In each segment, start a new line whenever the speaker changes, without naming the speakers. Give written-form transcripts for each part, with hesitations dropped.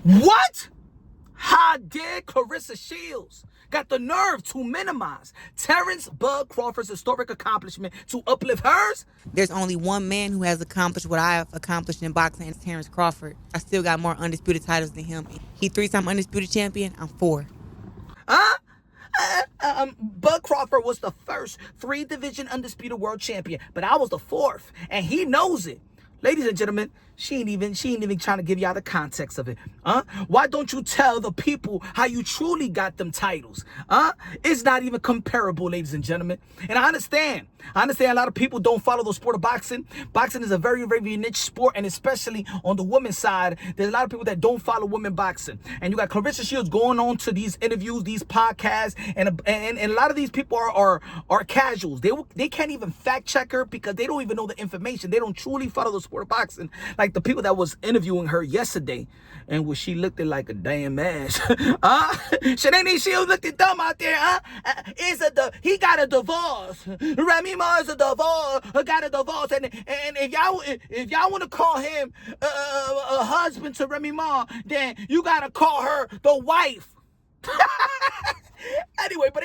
What? How dare Claressa Shields got the nerve to minimize Terence Bud Crawford's historic accomplishment to uplift hers?
There's only one man who has accomplished what I have accomplished in boxing, and it's Terence Crawford. I still got more undisputed titles than him. He 3-time undisputed champion. I'm 4.
Bud Crawford was the first 3-division undisputed world champion, but I was the 4th, and he knows it. Ladies and gentlemen, she ain't even trying to give y'all the context of it. Why don't you tell the people how you truly got them titles? It's not even comparable, ladies and gentlemen. And I understand a lot of people don't follow the sport of boxing. Boxing is a very, very niche sport, and especially on the women's side, there's a lot of people that don't follow women boxing. And you got Claressa Shields going on to these interviews, these podcasts, and a lot of these people are casuals. They can't even fact check her because they don't even know the information. They don't truly follow the sport of boxing. Like the people that was interviewing her yesterday, and when she looked like a damn ass. Shanae Shields looked dumb out there, he got a divorce. Remy Ma is a divorce, got a divorce, and if y'all want to call him a husband to Remy Ma, then you gotta call her the wife. Anyway, but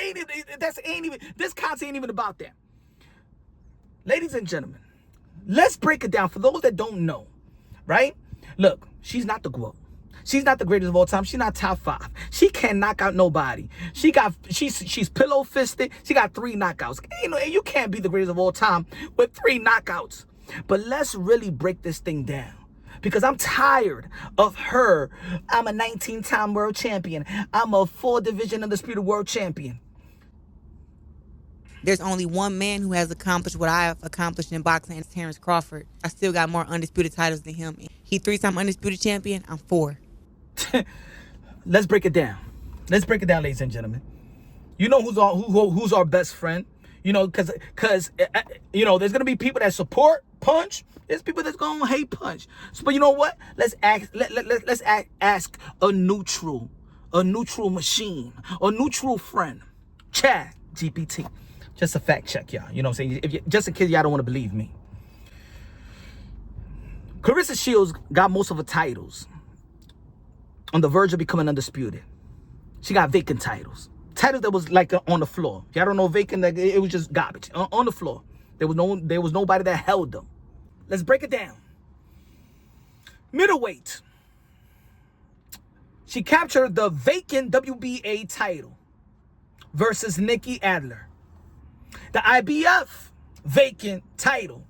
this content ain't even about that. Ladies and gentlemen, let's break it down for those that don't know, right? Look, she's not the GWOAT. She's not the greatest of all time. She's not top 5. She can't knock out nobody. She's pillow fisted. She got 3 knockouts. You can't be the greatest of all time with 3 knockouts. But let's really break this thing down, because I'm tired of her. I'm a 19-time world champion. I'm a 4-division undisputed world champion.
There's only one man who has accomplished what I have accomplished in boxing, and it's Terence Crawford. I still got more undisputed titles than him. He 3-time undisputed champion. I'm 4.
Let's break it down. Let's break it down, ladies and gentlemen. You know who's our best friend? Because there's gonna be people that support Punch. There's people that's gonna hate Punch. But you know what? Let's ask a neutral machine, a neutral friend, Chat GPT. Just a fact check, y'all. You know what I'm saying? Just in case y'all don't want to believe me. Claressa Shields got most of her titles on the verge of becoming undisputed. She got vacant titles. Titles that was like on the floor. If y'all don't know vacant, like it was just garbage. On the floor. There was nobody that held them. Let's break it down. Middleweight. She captured the vacant WBA title versus Nikki Adler. The IBF vacant title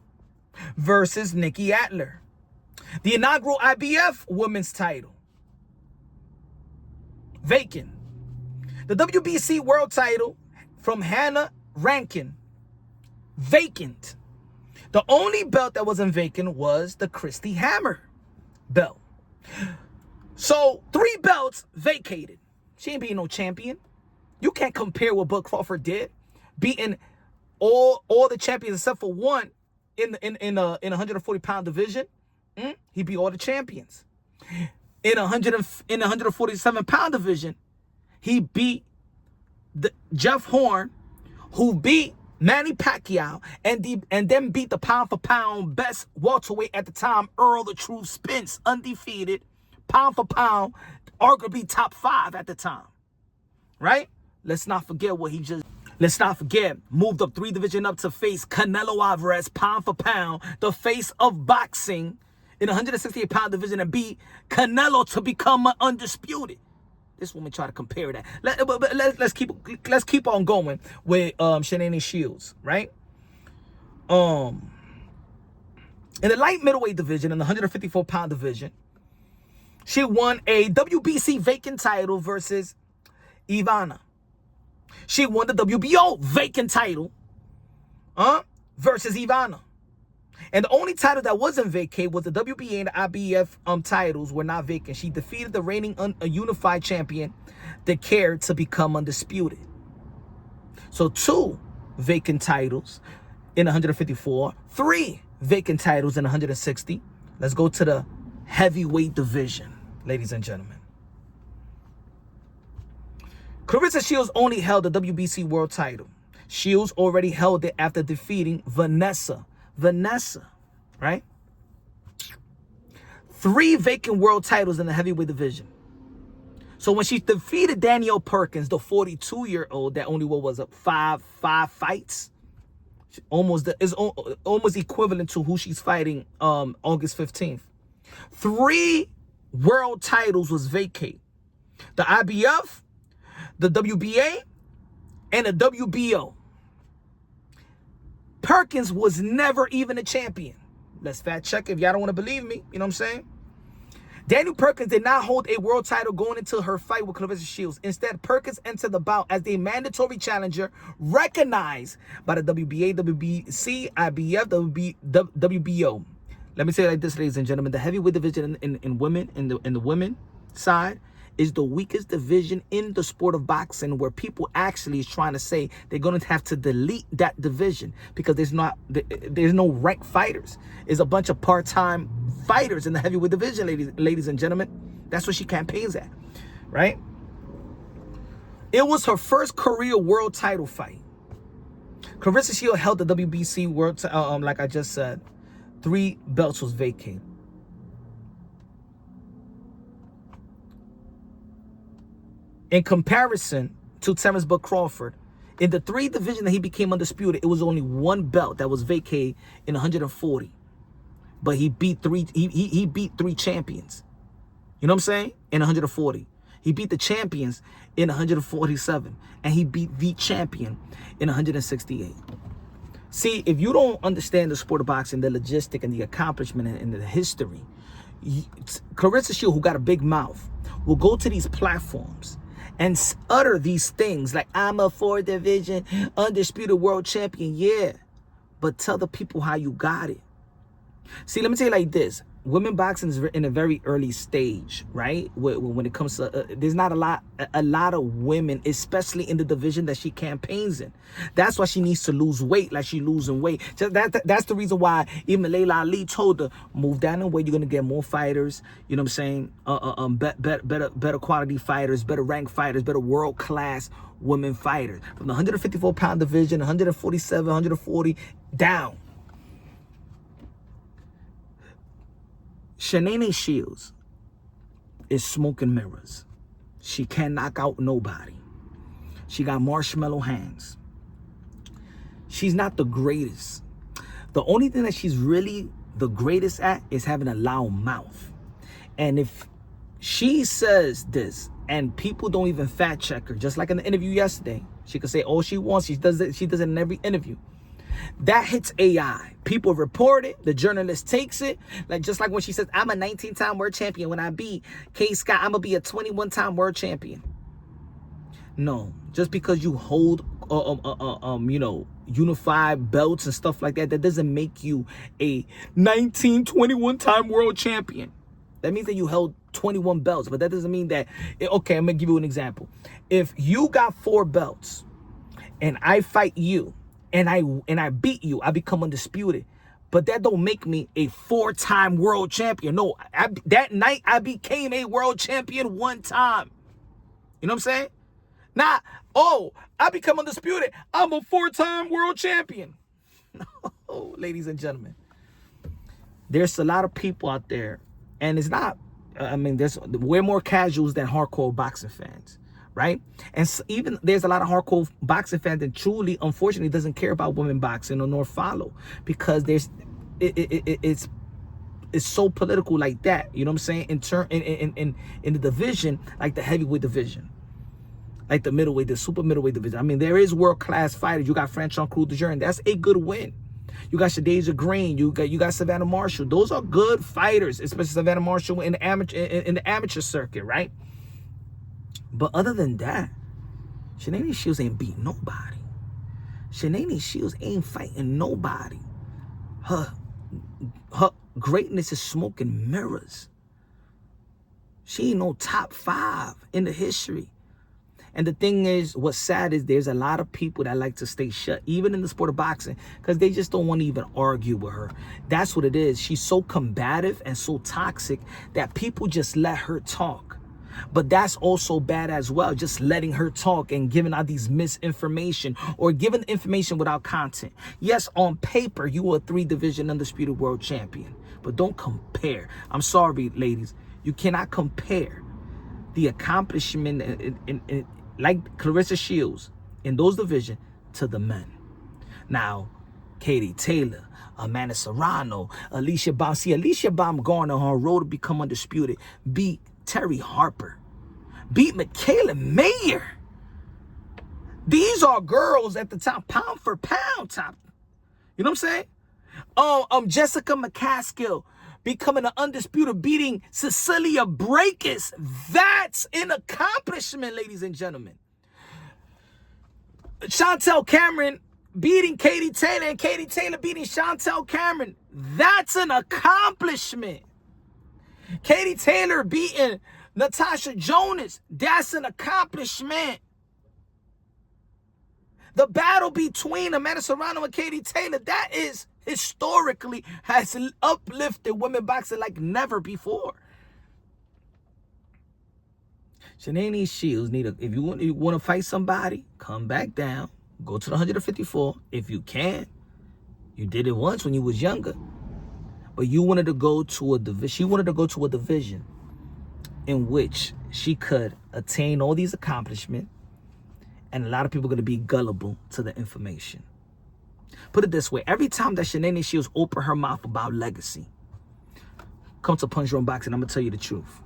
versus Nikki Adler. The inaugural IBF women's title vacant. The WBC world title from Hannah Rankin vacant. The only belt that wasn't vacant was the Christy Hammer belt. So 3 belts vacated. She ain't being no champion. You can't compare what Bud Crawford did, beating all the champions except for one in the 140-pound division. He beat all the champions. In 147-pound division, he beat Jeff Horn, who beat Manny Pacquiao, and then beat the pound-for-pound best welterweight at the time, Earl the Truth Spence, undefeated, pound-for-pound, arguably top 5 at the time. Right? Let's not forget, moved up 3 division up to face Canelo Alvarez, pound for pound, the face of boxing in 168-pound division, and beat Canelo to become undisputed. This woman tried to compare that. Let's keep on going with Shanae Shields, right? In the light middleweight division, in the 154-pound division, she won a WBC vacant title versus Ivana. She won the WBO vacant title versus Ivana. And the only title that wasn't vacant was the WBA and the IBF titles were not vacant. She defeated the reigning unified champion, that cared to become undisputed. So 2 vacant titles in 154, 3 vacant titles in 160. Let's go to the heavyweight division, ladies and gentlemen. Claressa Shields only held the WBC world title. Shields already held it after defeating Vanessa, right? 3 vacant world titles in the heavyweight division. So when she defeated Danielle Perkins, the 42-year-old that only was up five fights, almost equivalent to who she's fighting August 15th. 3 world titles was vacated. The IBF, the WBA, and the WBO. Perkins was never even a champion. Let's fact check if y'all don't want to believe me. You know what I'm saying? Danielle Perkins did not hold a world title going into her fight with Claressa Shields. Instead, Perkins entered the bout as the mandatory challenger recognized by the WBA, WBC, IBF, WBO. Let me say it like this, ladies and gentlemen. The heavyweight division in women, in the women side, is the weakest division in the sport of boxing, where people actually is trying to say they're going to have to delete that division because there's no ranked fighters. It's a bunch of part-time fighters in the heavyweight division, ladies and gentlemen. That's what she campaigns at, right? It was her first career world title fight. Claressa Shields held the WBC world, like I just said. 3 belts was vacated. In comparison to Terence Bud Crawford, in the 3 division that he became undisputed, it was only 1 belt that was vacated in 140. But he beat 3 he beat 3 champions. You know what I'm saying? In 140. He beat the champions in 147, and he beat the champion in 168. See, if you don't understand the sport of boxing, the logistic and the accomplishment and the history, Claressa Shields, who got a big mouth, will go to these platforms and utter these things like, I'm a 4-division undisputed world champion. Yeah, but tell the people how you got it. See, let me tell you like this. Women boxing is in a very early stage, right? When it comes to, there's not a lot of women, especially in the division that she campaigns in. That's why she needs to lose weight, like she's losing weight. That's the reason why even Layla Ali told her, move down in weight, you're gonna get more fighters. You know what I'm saying? Better quality fighters, better ranked fighters, better world class women fighters from the 154-pound division, 147, 140 down. Claressa Shields is smoking mirrors. She can't knock out nobody. She got marshmallow hands. She's not the greatest. The only thing that she's really the greatest at is having a loud mouth. And if she says this and people don't even fact check her, just like in the interview yesterday, she could say all she wants. She does it in every interview. That hits AI. People report it. The journalist takes it. Just like when she says, I'm a 19-time world champion. When I beat K. Scott, I'm going to be a 21-time world champion. No. Just because you hold, unified belts and stuff like that, that doesn't make you a 21-time world champion. That means that you held 21 belts. But that doesn't mean that, okay, I'm going to give you an example. If you got 4 belts and I fight you, and I beat you, I become undisputed. But that don't make me a 4-time world champion. No, that night I became a world champion 1 time. You know what I'm saying? Not, oh, I become undisputed, I'm a 4-time world champion. No, ladies and gentlemen. There's a lot of people out there, and it's not, there's way more casuals than hardcore boxing fans. Right? And even there's a lot of hardcore boxing fans that truly, unfortunately, doesn't care about women boxing or nor follow, because it's so political like that. You know what I'm saying? In the division, like the heavyweight division, like the middleweight, the super middleweight division. There is world class fighters. You got Franchon Cruz, and that's a good win. You got Shadeja Green. You got Savannah Marshall. Those are good fighters, especially Savannah Marshall in the amateur circuit, right? But other than that, Claressa Shields ain't beat nobody. Claressa Shields ain't fighting nobody. Her greatness is smoking mirrors. She ain't no top 5 in the history. And the thing is, what's sad is there's a lot of people that like to stay shut, even in the sport of boxing, because they just don't want to even argue with her. That's what it is. She's so combative and so toxic that people just let her talk. But that's also bad as well, just letting her talk and giving out these misinformation or giving information without content. Yes, on paper, you are a 3-division undisputed world champion, but don't compare. I'm sorry, ladies. You cannot compare the accomplishment like Claressa Shields in those divisions to the men. Now, Katie Taylor, Amanda Serrano, Alicia Baum. See, Alicia Baum going on her road to become undisputed. Beat Terry Harper. Beat Michaela Mayer. These are girls at the top, pound for pound top. You know what I'm saying? Jessica McCaskill becoming an undisputed, beating Cecilia Brækhus. That's an accomplishment, ladies and gentlemen. Chantel Cameron beating Katie Taylor and Katie Taylor beating Chantel Cameron. That's an accomplishment. Katie Taylor beating Natasha Jonas. That's an accomplishment. The battle between Amanda Serrano and Katie Taylor, that is historically has uplifted women boxing like never before. Shanae Shields if you want to fight somebody, come back down, go to the 154 if you can. You did it once when you was younger, but you wanted to go to a division. She wanted to go to a division in which she could attain all these accomplishments, and a lot of people are going to be gullible to the information. Put it this way. Every time that Shanae Shields open her mouth about legacy, come to Punch Drunk Boxing, I'm going to tell you the truth.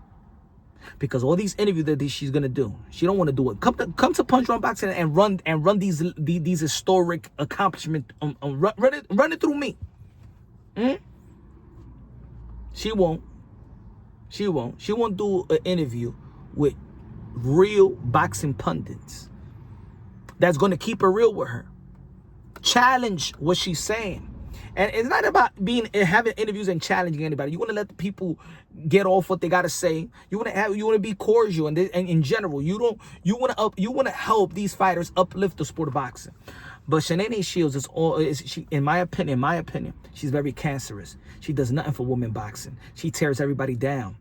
Because all these interviews that she's going to do, she don't want to do it. Come to Punch Drunk Boxing and run these historic accomplishments. Run it through me. She won't. She won't do an interview with real boxing pundits that's going to keep it real with her. Challenge what she's saying. And it's not about having interviews and challenging anybody. You want to let the people get off what they got to say. You want to be cordial, and in general, you want to help these fighters uplift the sport of boxing. But Shanae Shields in my opinion, she's very cancerous. She does nothing for women boxing. She tears everybody down.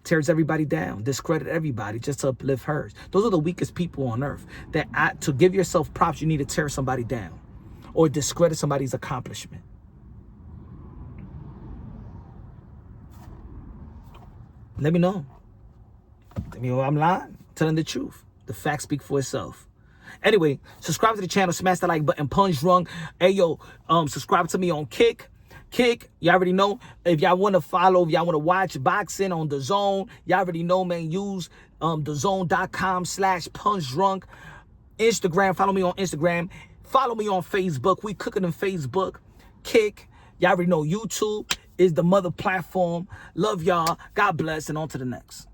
Discredit everybody just to uplift hers. Those are the weakest people on earth. To give yourself props, you need to tear somebody down or discredit somebody's accomplishment. Let me know. Let me know I'm lying. I'm telling the truth. The facts speak for itself. Anyway, subscribe to the channel, smash that like button, Punch Drunk. Hey, yo, subscribe to me on Kick. You already know. If y'all want to follow, if y'all want to watch boxing on DAZN, y'all already know, man. Use DAZN.com/punchdrunk. Instagram, follow me on Instagram. Follow me on Facebook. We cooking in Facebook. Kick. Y'all already know YouTube is the mother platform. Love y'all. God bless, and on to the next.